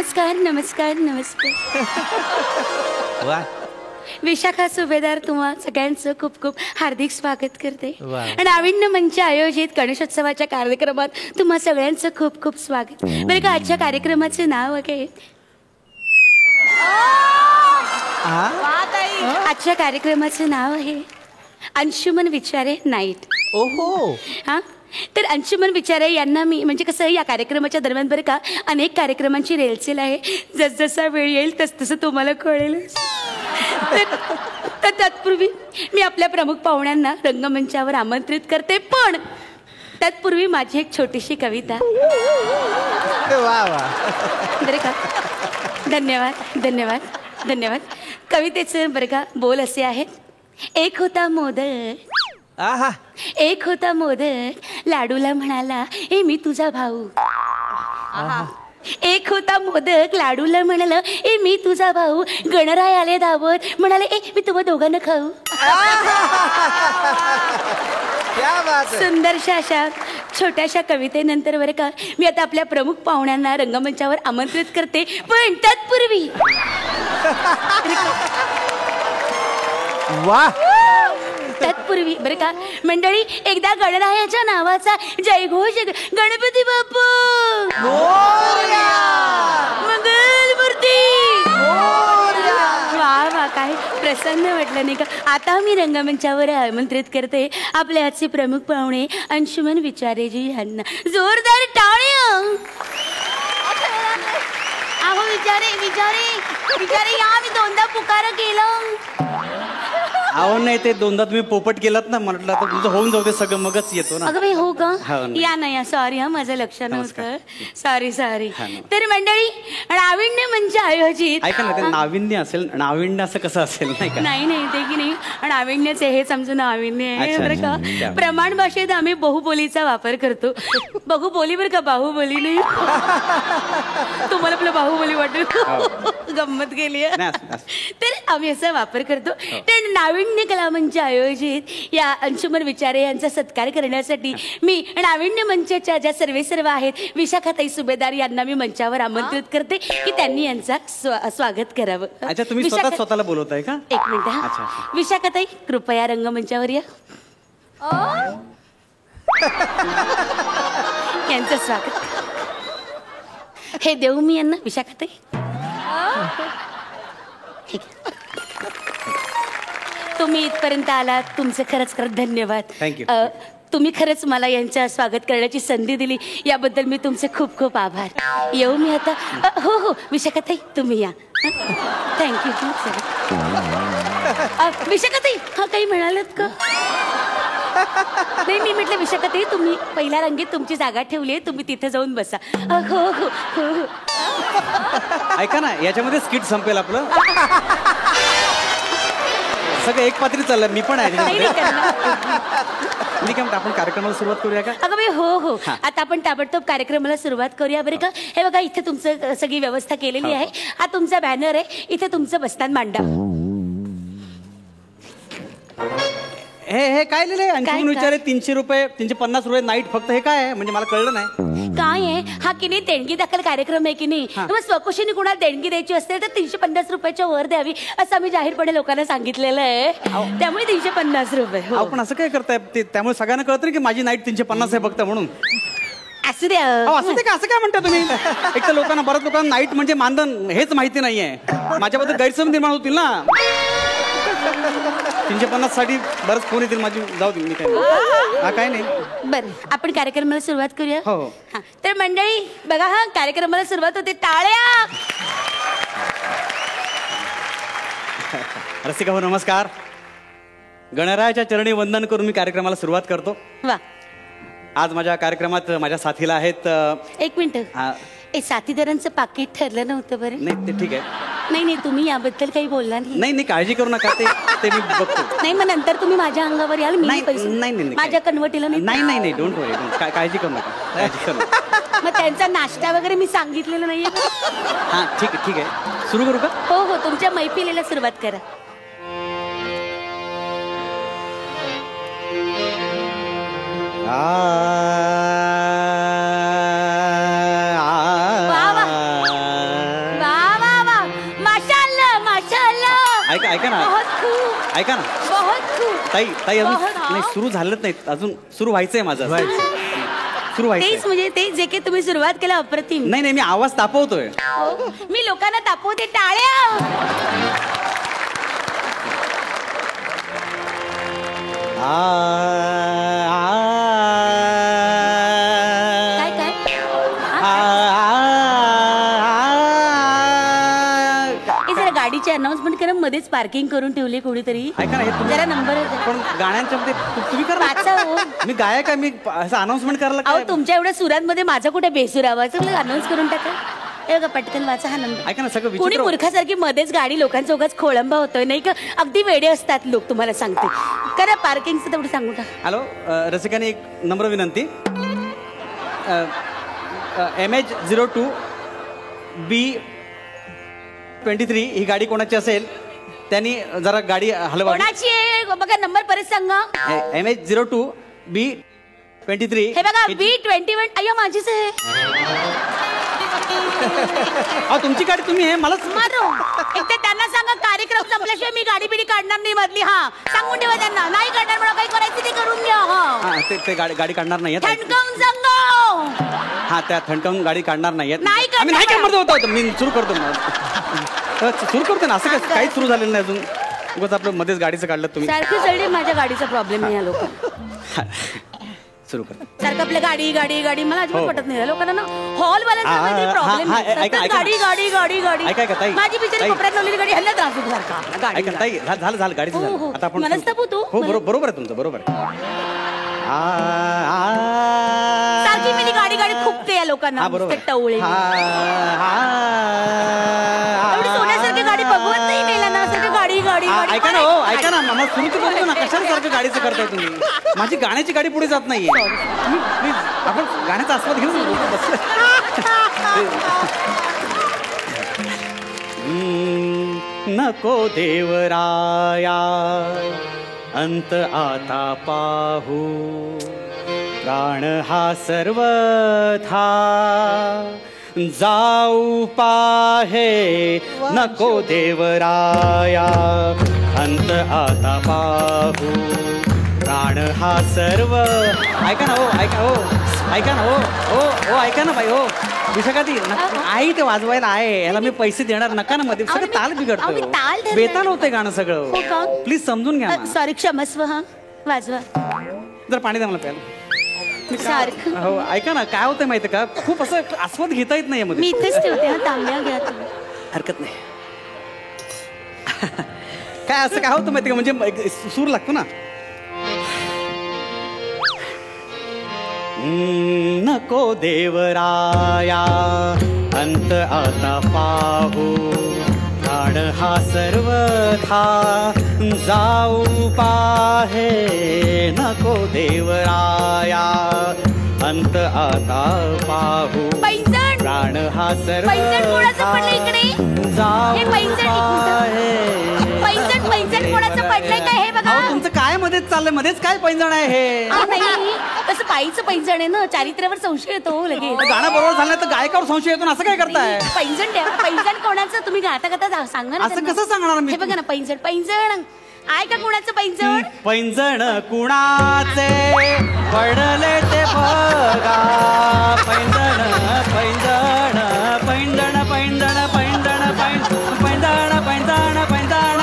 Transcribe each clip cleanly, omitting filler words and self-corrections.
नमस्कार नमस्कार नमस्कार. वा. विशाखा सुभेदार तुम्हा सगळ्यांचं खूप खूप हार्दिक स्वागत करते. वा. नाविन्य मंच आयोजित गणेशोत्सवाच्या कार्यक्रमात तुम्हा सगळ्यांचं खूप खूप स्वागत. बरं का, आजच्या कार्यक्रमाचे नाव आहे आजच्या कार्यक्रमाचं नाव आहे अंशुमन विचारे नाईट. ओहो. हा, तर अंशुमन विचारे यांना मी म्हणजे कसं या कार्यक्रमाच्या दरम्यान बरं का अनेक कार्यक्रमांची रेलचेल आहे. जसजसा वेळ येईल तसतसं तुम्हाला कळेल. तर तत्पूर्वी मी आपल्या प्रमुख पाहुण्यांना रंगमंचावर आमंत्रित करते, पण तत्पूर्वी माझी एक छोटीशी कविता. वा वा. बरं का, धन्यवाद धन्यवाद धन्यवाद. कवितेचं बरं का बोल असे आहेत. एक होता मोदक, आहा. एक होता मोदक, लाडूला म्हणाला ए मी तुझा भाऊ. एक होता मोदक, लाडूला म्हणाला ए मी तुझा भाऊ. गणराय आले धावत, म्हणाले ए मी तुम्हा दोघांना खाऊ. सुंदरशा अशा छोट्याशा कवितेनंतर बरं का मी आता आपल्या प्रमुख पाहुण्यांना रंगमंचावर आमंत्रित करते, पण तत्पूर्वी वा. तत्पूर्वी बरं का मंडळी एकदा गणरायाच्या नावाचा जयघोष. गणपती बाप्पा मंगलमूर्ती. वा वा, काय प्रसन्न वाटलं नाही का. आता मी रंगमंचावर आमंत्रित करते आपले आजचे प्रमुख पाहुणे अंशुमन विचारेजी यांना. जोरदार टाळ्या. अहो विचारे विचारे विचारे या, मी दोनदा पुकार केलं. अहो नाही, ते दोनदा तुम्ही पोपट केलात ना, म्हटलं आता तुझं होऊन जाऊ दे सगळं, मगच येतो ना. अगं बाई हो का. हो ना. या नाही, सॉरी हा, माझं लक्ष नव्हतं. Sorry sorry. हा ना. तर मंडळी नाविन्य मंच आयोजित. ऐका ना, ते नाविन्य असेल, नाविन्य असं कसं असेल नाही का. नाही नाही ते की नाही, नाविन्यच आहे, हेच आमचं नाविन्य आहे. अच्छा, बरं का अच्छा. प्रमाण भाषेत आम्ही बहुबोलीचा वापर करतो. बहुबोली बरं का, बाहुबली नाही. तुम्हाला आपलं बाहुबली वाटेल. गंमत गेली. तर आम्ही असा वापर करतो. तर नाविन्य कला मंच आयोजित या अंशुमन विचारे यांचा सत्कार करण्यासाठी मी नाविन्य मंचाच्या ज्या सर्व आहेत विशाखाताई सुभेदार यांना मी मंचावर आमंत्रित करते की त्यांनी यांचा स्वागत करावं. अच्छा, तुम्ही स्वतःला बोलवताय का. एक मिनिट हा. अच्छा. विशाखाताई कृपया रंगमंचावर या. यांचं स्वागत हे देऊ मी यांना. विशाखाताई ठीक आहे, तुम्ही इथपर्यंत आलात, तुमचं खरंच खरंच धन्यवाद. थँक्यू. तुम्ही खरंच मला यांच्या स्वागत करण्याची संधी दिली, याबद्दल मी तुमचे खूप खूप आभार. येऊ मी आता. हो हो विशाखाताई तुम्ही या. थँक्यू. विशाखाताई हा काही म्हणालात का. नाही मी म्हटलं विशाखाताई तुम्ही पहिल्या रांगेत तुमची जागा ठेवली आहे, तुम्ही तिथे जाऊन बसा. हो हो हो. ऐका ना, याच्यामध्ये स्किट संपेल आपलं. सगळं एक पात्री चाललं, मी पण आहे. मी काय म्हणतो, आपण कार्यक्रमाला सुरुवात करूया का. अगं बाई हो हो, आता आपण ताबडतोब कार्यक्रमाला सुरुवात करूया बरं का. हे बघा इथे तुमचं सगळी व्यवस्था केलेली आहे. हा तुमचा बॅनर आहे, इथे तुमचं बसतान मांडा. हे काय लिहिलंय. अंशुमन विचारे 300 रुपये, 350 रुपये नाईट फक्त. हे काय आहे म्हणजे मला कळलं नाही. काय आहे हा की नाही, देणगी दाखल कार्यक्रम आहे की नाही. मग स्वकुशीने कुणाला देणगी द्यायची असेल तर 350 रुपयाच्या वर द्यावी असं आम्ही जाहीरपणे लोकांना सांगितलेलं आहे. त्यामुळे 350 रुपये. आपण असं काय करताय ते, त्यामुळे सगळ्यांना कळतं ना की माझी नाईट 350 आहे फक्त म्हणून. असू द्या. असं ते का, असं काय म्हणता तुम्ही. एक तर लोकांना, बऱ्याच लोकांना नाईट म्हणजे मानधन हेच माहिती नाहीये. माझ्याबद्दल गैरसमज निर्माण होतील ना. 350 साठी बरंच फोन येतील माझी. जाऊ दे, मी काय काय नाही. बरं आपण कार्यक्रमाला सुरुवात करूया. हो. तर मंडळी बघा हा, कार्यक्रमाला सुरुवात होते. टाळ्या. रसिका हो नमस्कार. गणरायाच्या चरणी वंदन करून मी कार्यक्रमाला सुरुवात करतो. वा. आज माझ्या कार्यक्रमात माझ्या साथीला आहेत. एक मिनिट. साथीदारांचं पाकिट ठरलं नव्हतं बरं. नाही ते ठीक आहे. नाही नाही तुम्ही याबद्दल काही बोलला नाही. नाही नाही, काळजी करू नका, ते मी बघतो. नाही मग नंतर तुम्ही माझ्या अंगावर याल. मी नाही पैसे नाही नाही, माझ्या कन्वर्टीला नाही नाही नाही, डोंट वरी, काळजी करू नका, काळजी करू नका. मग त्यांचा नाश्ता वगैरे मी सांगितलेलं नाहीये. हां ठीक आहे ठीक आहे, सुरू करू का. हो हो, तुमच्या मैफिलीला सुरुवात करा. ऐका ना बहुत खूप ताई ताई अजून बहुत, हा. नाही सुरू झालंच नाही अजून सुरू व्हायचंय माझं सुरू व्हायचंय तेच म्हणजे ते जे काही तुम्ही सुरुवात केलं अप्रतिम. नाही नाही मी आवाज तापवतोय हो. मी लोकांना तापवते टाळ्या. काय काय हे जरा गाडीची अनाउन्समेंट करा मध्येच पार्किंग करून ठेवली कोणीतरी. ऐका ना हे तुम्ही जरा नंबर पण गाण्यांच्या मध्ये तुम्ही करा वाचा हो. मी गायक आहे मी असं अनाउन्समेंट करायला अहो काय? तुमच्या एवढ्या सुरांमध्ये माझा कुठे बेसूर आवाज अनाउन्स करून टाका. हे बघा पटकन वाचा हा नंबर. ऐका ना सगळं कोणी विचित्र मूर्खासारखी मध्येच गाडी लोकांचा उगाच खोळंबा होतोय नाही का. अगदी वेडे असतात लोक तुम्हाला सांगते. करा पार्किंगचं तेवढं सांगू टाका. हॅलो रसिकाने एक नम्र विनंती MH02 B23 ही गाडी कोणाची असेल त्यांनी जरा गाडी हलवा. कोणाची आहे बघा नंबर परत सांगा. MH02 B23 हे बघा B21 अय्या माझीच आहे. अहो तुमची गाडी तुम्ही हे मलाच मारो एक तर त्यांना सांगा कार्यक्रम संपल्याशिवाय मी गाडी बिडी काढणार नाही मधली. हा सांगून ठेवा त्यांना नाही काढणार मला काही करायचं ते करून घ्या. हा ते गाडी काढणार नाहीये थंडकावून सांगा. हा त्या थंडकावून गाडी काढणार नाहीये. नाही काढणार. आम्ही नाही काढणार होतो मी सुरू करतो सुरू करतो ना असं काहीच सुरू झालेलं नाही अजून उगाच आपलं मध्येच गाडीचं काढलं तुम्ही. सारखी सगळी माझ्या गाडीचा प्रॉब्लेम आहे या लोक सुरू कर सारखं आपल्या गाडी गाडी गाडी मला अजिबात पटत नाही. लोकांना ना हॉल वाल्यांचा प्रॉब्लेम गाडी गाडी गाडी गाडी माझी बिचारी कपड्यात लावलेली गाडी हल्ल्या त्रास होतो सारखा. ऐका ताई झालं गाडीचं झालं आता आपण मनस्ताप होतो. हो बरोबर आहे तुमचं बरोबर आहे. सारखी मी गाडी गाडी खूपते या लोकांना टवळे. एवढी सोन्यासारखी गाडी बघवत नाही मेला ना सारखी गाडी गाडी ऐका ना हो ऐका ना मला सुरू तर करतो ना कशाला सारखं गाडीचं करताय तुम्ही. माझी गाण्याची गाडी पुढे जात नाहीये. प्लीज आपण गाण्याचा आस्वाद घेऊन बसले. नको देवराया अंत आता पाहू प्राण हा सर्वथा जाऊ पाहे. नको देवराया अंत आता पाहू प्राण हा सर्व. ऐका ना हो ऐका हो ऐका ना हो हो हो ऐका ना बाई हो विशाखाती आई ते वाजवायला आहे याला मी पैसे देणार नका ना मध्ये सगळं ताल बिघडतो बेताल होते गाणं सगळं. प्लीज समजून घ्या. सॉरी क्षमस्व. हा वाजवा जर पाणी द्या मला प्यायला. हो ऐका ना काय होतं माहिती का खूप असं आस्वाद घेता येत नाही मी इथेच ठेवते हा तांब्या घ्या. हरकत नाही. काय असं काय होतं माहिती का म्हणजे सूर लागतो ना. नको देवराया अंत आता पाहू प्राण हा सर्वथा जाऊ पाहे. नको देवराया अंत आता पाहू प्राण हा सर्वथा जाऊ पाहे. तुमचं काय मध्येच चाललंय मध्येच काय पैंजण आहे हे. तसं पायीचं पैंजण आहे ना चारित्र्यावर संशय येतो लगेच. गाणं बरोबर झालं तर गायकावर संशय येतो असं काय करताय. पैंजण द्या पैंजण कोणाचं तुम्ही गाता गाता सांगा ना. असं कसं सांगणार मी. हे बघा ना पैंजण पैंजण आहे का कोणाचं पैंजण. पैंजण कुणाचे पडले ते बघा. पैंजण पैंजण पैंजण पैंजण पैंजण पैंजण पैंजण पैंजण पैंजण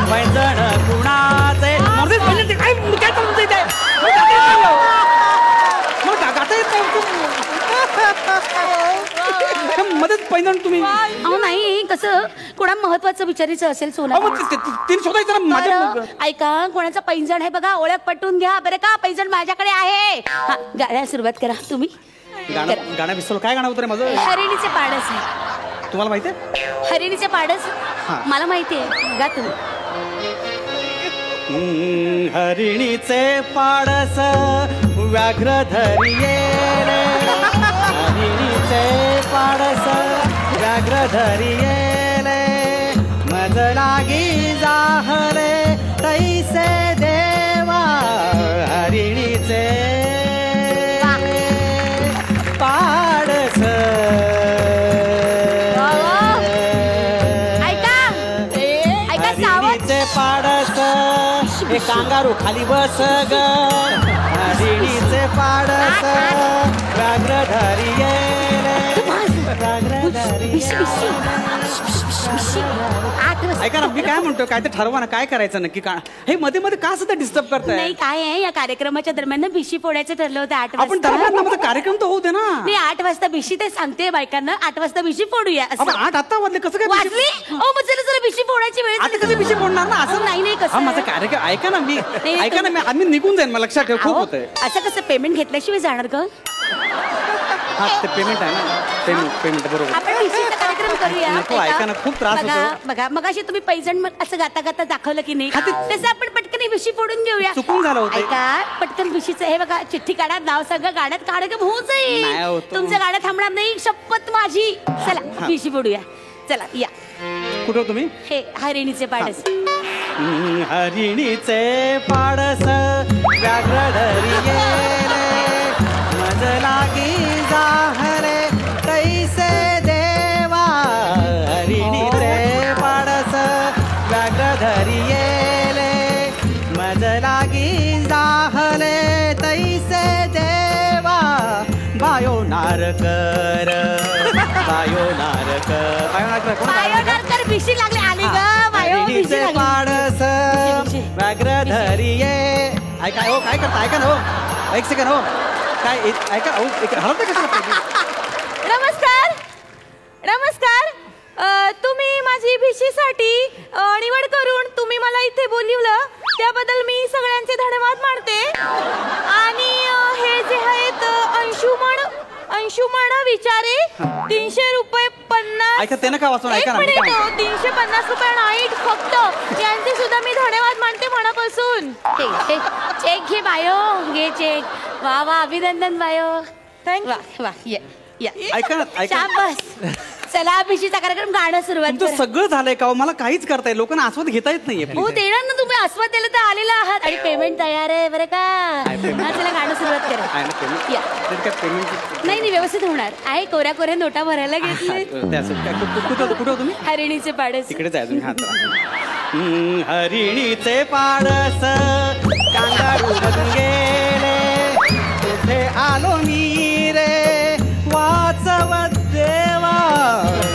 पैंजण कुणाचे काय चालू इथे गाता येत नाही मध्येच पैंजण तुम्ही. अहो नाही कसं कोणा महत्वाचं विचारायचं असेल सोना तीन शोधायचं ना माझ्या. ऐका कोणाचं पैंजण आहे बघा ओळख पटवून घ्या बरं का. पैंजण माझ्याकडे आहे. गाण्याला सुरुवात करा तुम्ही. गाणं विसरलो काय गाणं होतं रे माझं. हरिणीचे पाडस आहे. तुम्हाला माहिती आहे. हरिणीचे पाडस मला माहिती आहे गा तुम्ही. हरिणीचे पाडस व्याघ्र धरिये रे. हरिणीचे पाडस व्याघ्र धरिये रे. मज लागी जाहले तैसे देवा. हरिणीचे पाडस. ऐका हरिणीचे पाडस हे कांगारू खाली बस ग हरिणीचे पाडस व्याघ्रधारी येले व्याघ्रधारी ऐका ना मी काय म्हणतो काय ते ठरवा ना काय करायचं नक्की का हे मध्ये मध्ये का सुद्धा डिस्टर्ब करताय नाही काय आहे या कार्यक्रमाच्या दरम्यान ना भिशी फोडायचं ठरलं होतं 8 आपण वाजता दरम्यान मध्ये कार्यक्रम तर होऊ दे ना मी 8 वाजता भिशी ते सांगते बायकांना 8 वाजता भिशी फोडूया असं. आपण 8 आता वाजले कसं काय वाजली मग जरा भिशी फोडायची वेळ आता कधी विषय बोलणार ना असं नाही कसं हा माझा कार्यक्रम ऐका ना मी ऐका ना मी आम्ही निघून जाईन मला लक्षात ठेव खूप अहो, होतंय असं कसं पेमेंट घेतल्याशिवाय जाणार का हा ते पेमेंट आहे ना पेमेंट बरोबर आपण भिशीचा कार्यक्रम करूया नको, ऐका ना, खूप त्रास बघा, होतो. बघा मग अशी तुम्ही पैजण असं गाता गाता दाखवलं की नाही तसं आपण पटकन ही भिशी फोडून घेऊया चुकून झालं होतं. ऐका पटकन भिशीचं हे बघा चिठ्ठी काढा नाव सांगा गाण्यात कार्यक्रम होऊन नाही जाईल होत. तुमचं गाणं थांबणार नाही शपथ माझी चला भिशी फोडूया चला या कुठं तुम्ही हे हरिणीचे पाडस हरिणीचे पाडस व्याघ्रधरी गेले मज लागी जाहरे कैसे देवा हरिणीचे पाडस व्याघ्रधरी गेले मज लागी जाहले तैसे देवा बायो नारकर बायो नारकर बायोडारकर भिशी लागली आली ग बायो भिशी हरिणीचे लागली. पाडस व्याघ्रधरी ये ऐका हो काय करता ऐका ना हो एक सेकंड हो काय ऐका हो हलवते कशाला नमस्कार नमस्कार तुम्ही माझी भिशीसाठी निवड करून तुम्ही मला इथे बोलवलं त्याबद्दल मी सगळ्यांचे धन्यवाद मानते आणि हे जे आहेत अंशुमन विचारे 300 रुपये 50 ऐका ते नका वाचून ऐका ना 350 रुपये नाईट फक्त यांचे सुद्धा मी धन्यवाद मानते मनापासून चेक घे बायो घे चेक वा वा अभिनंदन बायो थँक्यू वा वा या ऐका ना ऐका शाबास चला भिशीचा कार्यक्रम गाणं सुरुवात तुमचं करा. सगळं झालंय का हो? मला काहीच करता येईल लोकांना आस्वाद घेता येत नाहीये हो please. देणार ना तुम्ही आस्वाद द्यायला तर आलेला आहात आणि पेमेंट तयार आहे बरं का आहे payment. हा, चला गाणं सुरुवात करा आहे ना payment? या. त्यात काय payment? नाही व्यवस्थित होणार आहे कोऱ्या नोटा भरायला घेतले ते असं काय कुठं हो तुम्ही हरिणीचे पाडस तिकडे जाय तुम्ही हात हरिणीचे पाडस कांगारू मधून गेले तुझे आलो मी रे वाचवत देवा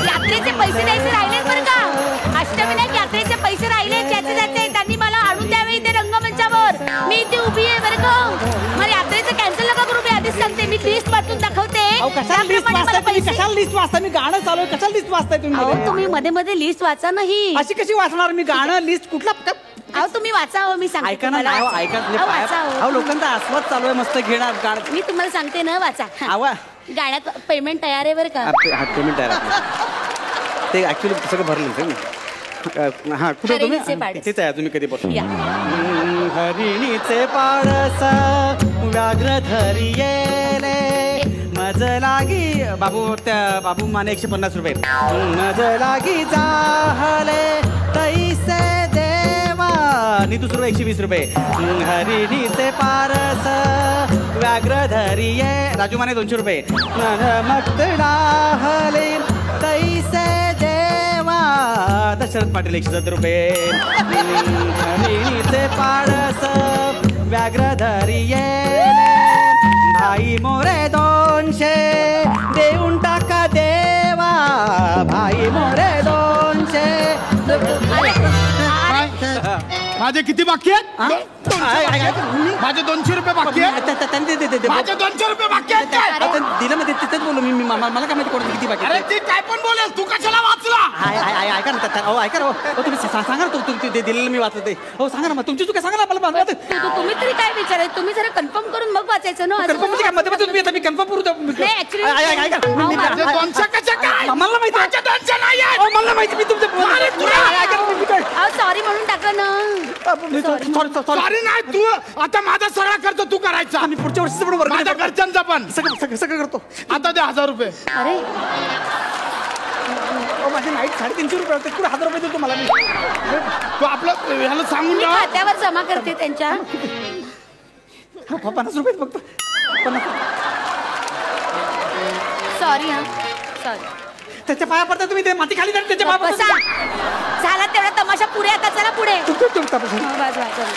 यात्रेचे पैसे द्यायचे राहिलेत बरं का अष्टविनायक यात्रेचे पैसे राहिले ज्याचे ज्याचे त्यांनी मला आणून द्यावे इथे रंगमंचावर मी इथे उभी आहे बरं का मला यात्रेचं कॅन्सल नका करू मी आधीच सांगते मी लिस्ट वाचून दाखवते कशाला लिस्ट त्याप्रमाणे मला वाचताय तुम्ही पैसे- कशाला लिस्ट वाचताय मी गाणं चालू आहे कशाला लिस्ट वाचताय तुम्ही अहो मध्ये? तुम्ही मध्ये मध्ये लिस्ट वाचा नाही अशी कशी वाचणार मी गाणं लिस्ट कुठला अहो तुम्ही वाचा हो मी सांगते ऐका ना तुम्हाला. नाही हो, ऐका म्हणजे अहो, पाया- वाचा हो. अहो, लोकांचा आस्वाद चालू आहे मस्त घेणार गाणं मी तुम्हाला सांगते ना वाचा हा. आवा गाण्यात पेमेंट तयार आहे बरं का पेमेंट आहे आपलं. ते ऍक्च्युली सगळं भरलं ना हा कुठे हरिणीचे तुम्ही पाडस. तिथेच आहे तुम्ही कधी बसून या. हरिणीचे पाडस व्याघ्रधरी येले मज लागी बाबू माने 150 रुपये मज लागी जाहले तैसे देवा नीतू सुरू 120 रुपये हरिणीचे पारस व्याघ्रधरी ये राजू माने 200 रुपये मग डाहले तैसे देवा दशरथ पाटील 170 रुपये हरिणीचे पाडस व्याघ्रधरी ये भाई मोरे 200 देऊन टाका देवा भाई मोरे 200 माझे किती बाकी आहेत माझे 200 रुपये बाकी आहेत माझे 200 रुपये बाकी आहेत काय? दिलं ना तिथेच बोलू मी मला काय माहिती कोण किती बाकी अरे ती काय पण बोलेल तू कशाला वाचला ऐका ना हो ऐका ना हो तुम्ही सांगा ना तुम्ही दिलेलं मी वाचलं ते हो सांगा ना मग तुमची चुका सांगा ना मला तुम्ही तरी काय विचारायचं तुम्ही जरा कन्फर्म करून मग वाचायचं ना असं कन्फर्म म्हणजे काय मध्ये तुम्ही आता मी कन्फर्म करू नाही, actually- माझे 200 कशा काय मला माहिती माझे 200 नाही आहेत. अहो, मला माहिती मी सॉरी म्हणून टाका ना तुमच्या सॉरी नाही तू आता माझा सगळा खर्च तू करायचा मी पुढच्या वर्षी पण माझ्या घरच्यांचा पण सगळं करतो आता दे 1000 रुपये अरे माझे नाईट 350 रुपये होते पुढे 1000 रुपये देतो मला मी तू आपलं ह्याला सांगून मी जा खात्यावर जमा करते त्यांच्या 50 रुपये फक्त 50 सॉरी हा सॉरी त्याच्या पाया पडता तुम्ही ते माती खाली त्याच्या पाया बसा पडता झाला तेवढा तमाशा पुरे आता चला पुढे तपासून. वाजवा चल.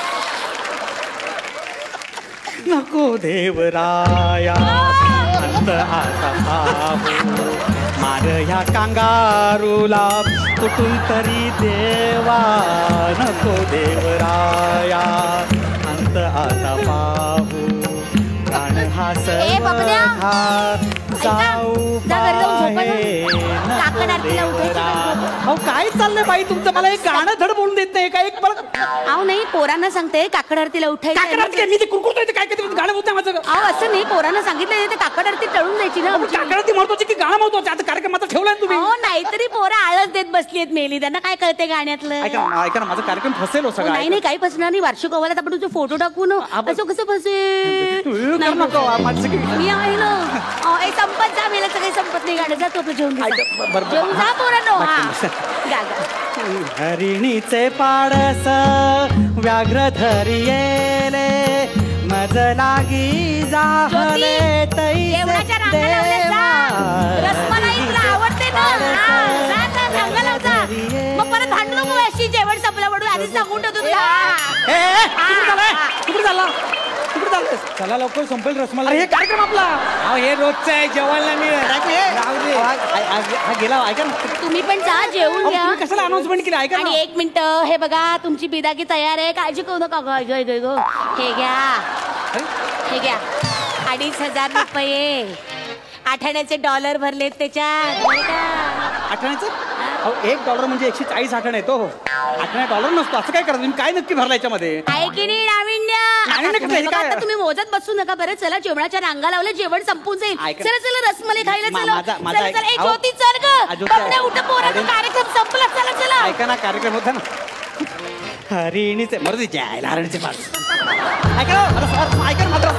नको देवराया अंत आता पाहू मार ह्या कांगारूला कुठून तरी देवा. नको देवराया अंत आता पाहू प्राण हा बाबड्या. सर्व जाऊ जा घरी जाऊन झोपा ना. पाहे. काकड आरतीला नको उठायची देवराया. का? अहो काय चाललंय बाई तुमचं मला एक गाणं धड बोलून देत नाही काय एक मला अहो नाही पोरांना सांगते काकड आरतीला काय करणार उठायचं. काय मी ते कुरकुरतोय ते काय करते गाणं होत नाही माझं. अहो असं नाही पोरांना सांगितलं ते काकड आरती टळून जायची ना आमची. काकडा ती महत्वाची की गाणं महत्वाचं आता कार्यक्रमाचा ठेवलाय ना तुम्ही. हो नाहीतरी पोरं आळस देत बसलीत मेली त्यांना काय कळते गाण्यातलं. ऐका ना माझा कार्यक्रम फसेल हो हो, सगळं. नाही नाही काही फसणार नाही. वार्षिक अहवालात आपण तुझे फोटो टाकू ना. असं कसं फसेल. नाही, मी आहे ना. ए संपत जा मेला सगळे संपत नाही गाणं. जा तू आपलं जेवण घे, जा. जेवून जा पोरांनो. हा गा गा. हरिणीचे पाडस व्याघ्र धरियेले मज लागी जाहले जेवणाच्या रांगा लावल्या जा. रसमलाई तुला आवडते ना. हा, जा, जा, रांगा लाव जा. मग परत भांडू नको अशी जेवण संपलं म्हणून आधीच सांगून ठेवतो तुला. चला लवकर संपेल रसमलाई. हे कार्यक्रम आपला हे रोजचं आहे जेवायला मी हा गेला. ऐका ना तुम्ही पण जा जेवून घ्या. तुम्ही कशाला अनाउन्समेंट केली ऐका ना. आणि एक मिनिट हे बघा तुमची बिदागी तयार आहे. काळजी करू नका गो. गो हे घ्या हे घ्या. 2,500 रुपये आठवड्याचे डॉलर भरलेत त्याच्यात. आठवण्याचं $1 म्हणजे 140 आठवण येतो. $8 नसतो असं काय करत तुम्ही काय नक्की भरला याच्यामध्ये. आहे की नाही नाविन्य. नाविन्य कसं आहे? बघा, काय? आता तुम्ही मोजत बसू नका. बरं चला जेवणाच्या रांगा लावल्या जेवण संपून जाईल. ऐका. चला चला रसमलाई खायला चला. माझा चला चला. ए अहो, ज्योती चल ग. ज्योती, बापरे, उठ पोरांचा कार्यक्रम संपला. चला चला. ऐका ना कार्यक्रम होता ना. हरिणीचे मरू दे हरिणीचे पाठ ऐका ना ऐका ना मात्र